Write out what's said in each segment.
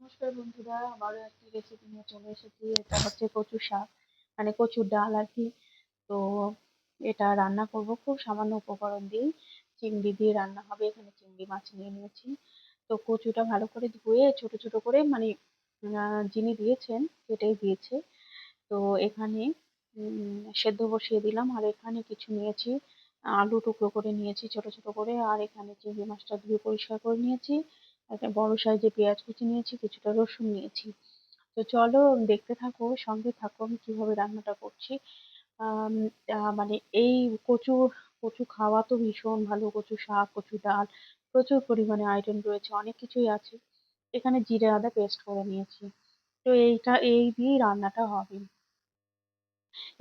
নমস্কার বন্ধুরা, আবারও একটা রেসিপি নিয়ে চলে এসেছি। এটা হচ্ছে কচু শাক, মানে কচুর ডাল আর কি। তো এটা রান্না করব খুব সামান্য উপকরণ দিয়ে। চিংড়ি দিয়ে রান্না হবে। এখানে চিংড়ি মাছ নিয়ে নিয়েছি। তো কচুটা ভালো করে ধুয়ে ছোট ছোট করে, মানে যিনি দিয়েছেন কেটেই দিয়েছে। তো এখানে সেদ্ধ বসিয়ে দিলাম। আর এখানে কিছু নিয়েছি, আলু টুকরো করে নিয়েছি ছোট ছোট করে। আর এখানে চিংড়ি মাছটা ধুয়ে পরিষ্কার করে নিয়েছি। একটা বড় সাইজের পেঁয়াজ কুচি নিয়েছি, কিছুটা রসুন নিয়েছি। তো চলো দেখতে থাকো, সঙ্গে থাকো আমি কিভাবে রান্নাটা করছি। আম, মানে এই কচু কচু খাওয়া তো ভীষণ ভালো। কচু শাক, কচু ডাল, প্রচুর পরিমাণে আয়রন রয়েছে, অনেক কিছুই আছে। এখানে জিরে আদা পেস্ট করে নিয়েছি। তো এই দিয়েই রান্নাটা হবে।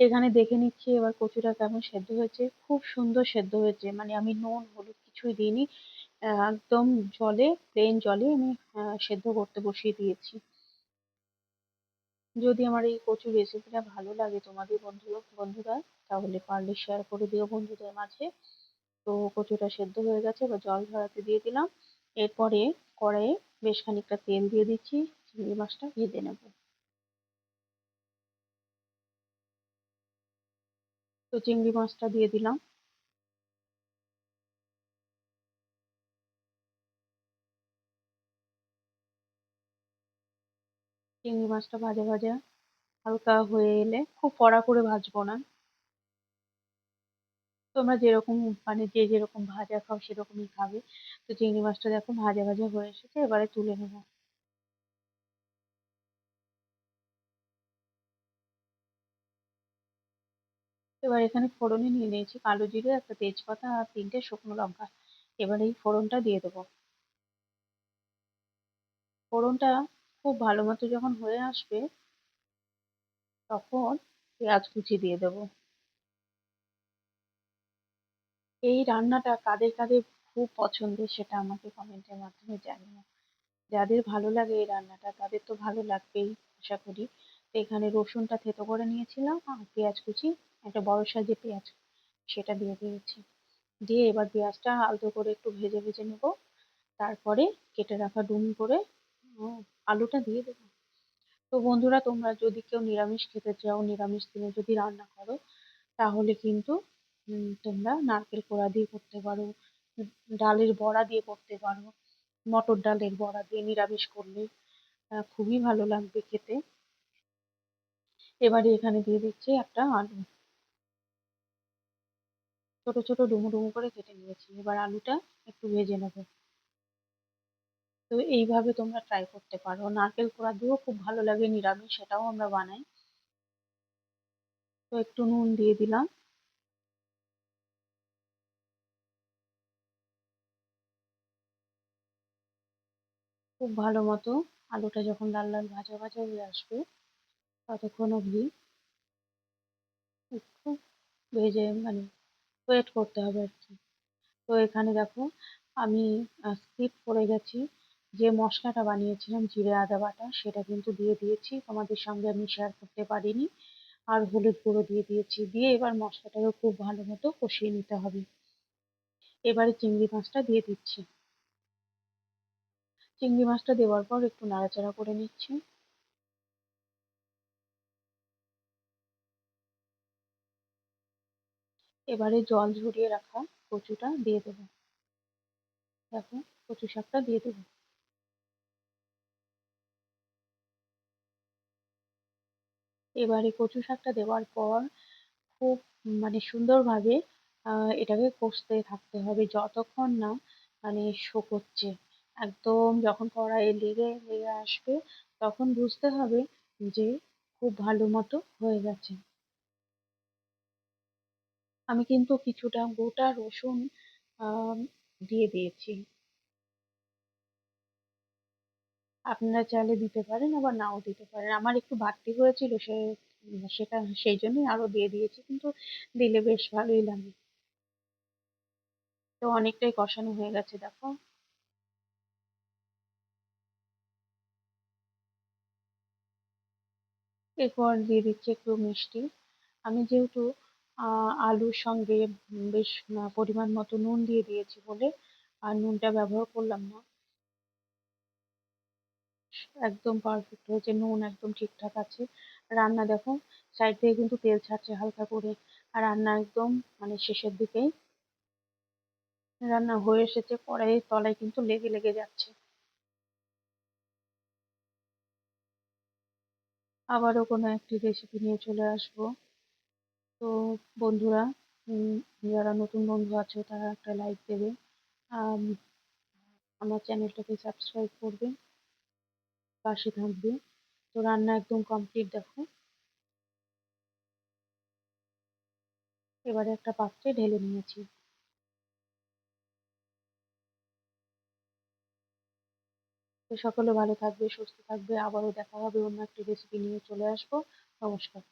এখানে দেখে নিচ্ছি এবার কচুটা কেমন সেদ্ধ হয়েছে। খুব সুন্দর সেদ্ধ হয়েছে, মানে আমি নুন হলুদ কিছুই দিইনি। একদম জলে, প্লেন জলে আমি সেদ্ধ করতে বসিয়ে দিয়েছি। যদি আমার এই কচুর রেসিপিটা ভালো লাগে তোমাদের বন্ধুরা, তাহলে পারলে শেয়ার করে দিও বন্ধুদের মাঝে। তো কচুটা সেদ্ধ হয়ে গেছে, এবার জল ঝরাতে দিয়ে দিলাম। এরপরে কড়াইয়ে বেশ খানিকটা তেল দিয়ে দিচ্ছি। চিংড়ি মাছটা ভেজে নেব। তো চিংড়ি মাছটা দিয়ে দিলাম। চিংড়ি মাছটা ভাজা ভাজা হালকা হয়ে এলে, খুব কড়া করে ভাজবো না। তোমরা যেরকম, মানে যে যেরকম ভাজা খাও সেরকমই খাবে। তো চিংড়ি মাছটা দেখো ভাজা ভাজা হয়ে এসেছে, এবারে তুলে নেবো। এবার এখানে ফোড়নে নিয়ে নিয়েছি কালো জিরে, একটা তেজপাতা আর তিনটে শুকনো লঙ্কা। এবার এই ফোড়নটা দিয়ে দেবো। ফোড়নটা খুব ভালো মতো যখন হয়ে আসবে, তখন পেঁয়াজ কুচি দিয়ে দেবো। এই রান্নাটা কাদের কাদের খুব পছন্দের সেটা আমাকে কমেন্টের মাধ্যমে জানিও। যাদের ভালো লাগে এই রান্নাটা তাদের তো ভালো লাগবেই, আশা করি। তো এখানে রসুনটা থেতো করে নিয়েছিলাম, আর পেঁয়াজ কুচি, একটা বড় সাইজের পেঁয়াজ, সেটা দিয়ে দিয়েছি। দিয়ে এবার পেঁয়াজটা আলতো করে একটু ভেজে ভেজে নেবো। তারপরে কেটে রাখা ডুমো করে উম, আলুটা দিয়ে দেবো। তো বন্ধুরা, তোমরা যদি কেউ নিরামিষ খেতে চাও, নিরামিষ দিনে যদি রান্না করো, তাহলে কিন্তু তোমরা নারকেল কোড়া দিয়ে করতে পারো, ডালের বড়া দিয়ে করতে পারো। মটর ডালের বড়া দিয়ে নিরামিষ করলে খুবই ভালো লাগবে খেতে। এবারে এখানে দিয়ে দিচ্ছি একটা আলু, ছোট ছোট ডুমো ডুমো করে কেটে নিয়েছি। এবার আলুটা একটু ভেজে নেবো। তো এইভাবে তোমরা ট্রাই করতে পারো। নারকেল কোড়া দিয়েও খুব ভালো লাগে নিরামিষ, সেটাও আমরা বানাই। তো একটু নুন দিয়ে দিলাম। খুব ভালো মতো আলুটা যখন লাল লাল ভাজা ভাজা হয়ে আসবে, ততক্ষণ অবধি একটু ভেজে, মানে ওয়েট করতে হবে আর কি। তো এখানে দেখো, আমি স্কিপ করে গেছি, যে মশলাটা বানিয়েছিলাম জিরে আদা বাটা, সেটা কিন্তু দিয়ে দিয়েছি, তোমাদের সঙ্গে আমি শেয়ার করতে পারিনি। আর হলুদ গুঁড়ো দিয়ে দিয়েছি। দিয়ে এবার মশলাটাকে খুব ভালো মতো কষিয়ে নিতে হবে। এবারে চিংড়ি মাছটা দিয়ে দিচ্ছি। চিংড়ি মাছটা দেওয়ার পর একটু নাড়াচাড়া করে নিচ্ছি। এবারে জল ঝরিয়ে রাখা কচুটা দিয়ে দেবো। দেখো, কচু শাকটা দিয়ে দেবো। এবারে কচু শাকটা দেওয়ার পর খুব, মানে সুন্দরভাবে এটাকে কষতে থাকতে হবে যতক্ষণ না, মানে শুকোচ্ছে। একদম যখন কড়াইয়ে লেগে লেগে আসবে, তখন বুঝতে হবে যে খুব ভালো মতো হয়ে গেছে। আমি কিন্তু কিছুটা গোটা রসুন আহ দিয়ে দিয়েছি। আপনারা চাইলে দিতে পারেন, আবার নাও দিতে পারেন। আমার একটু বাড়তি হয়েছিল, সেটা সেই জন্যই আরো দিয়ে দিয়েছি, কিন্তু দিলে বেশ ভালোই লাগে। তো অনেকটাই কষানো হয়ে গেছে দেখো। এরপর দিয়ে দিচ্ছি একটু মিষ্টি। আমি যেহেতু আলুর সঙ্গে বেশ পরিমাণ মতো নুন দিয়ে দিয়েছি বলে আর নুনটা ব্যবহার করলাম না। একদম পারফেক্ট হয়েছে, নুন একদম ঠিকঠাক আছে। রান্না দেখো সাইড থেকে কিন্তু তেল ছাড়ছে হালকা করে, আর রান্না একদম মানে শেষের দিকেই রান্না হয়ে এসেছে, কড়াইয়ের তলায় কিন্তু লেগে লেগে যাচ্ছে। আবারও কোনো একটি রেসিপি নিয়ে চলে আসবো। তো বন্ধুরা, উম, যারা নতুন বন্ধু আছে তারা একটা লাইক দেবে, আম, আমার চ্যানেলটাকে সাবস্ক্রাইব করবে, পাশে থাকবে। তো রান্না একদম কমপ্লিট দেখো, এবারে একটা পাত্রে ঢেলে নিয়েছি। তো সকলে ভালো থাকবে, সুস্থ থাকবে, আবারও দেখা হবে, অন্য একটি রেসিপি নিয়ে চলে আসবো। নমস্কার।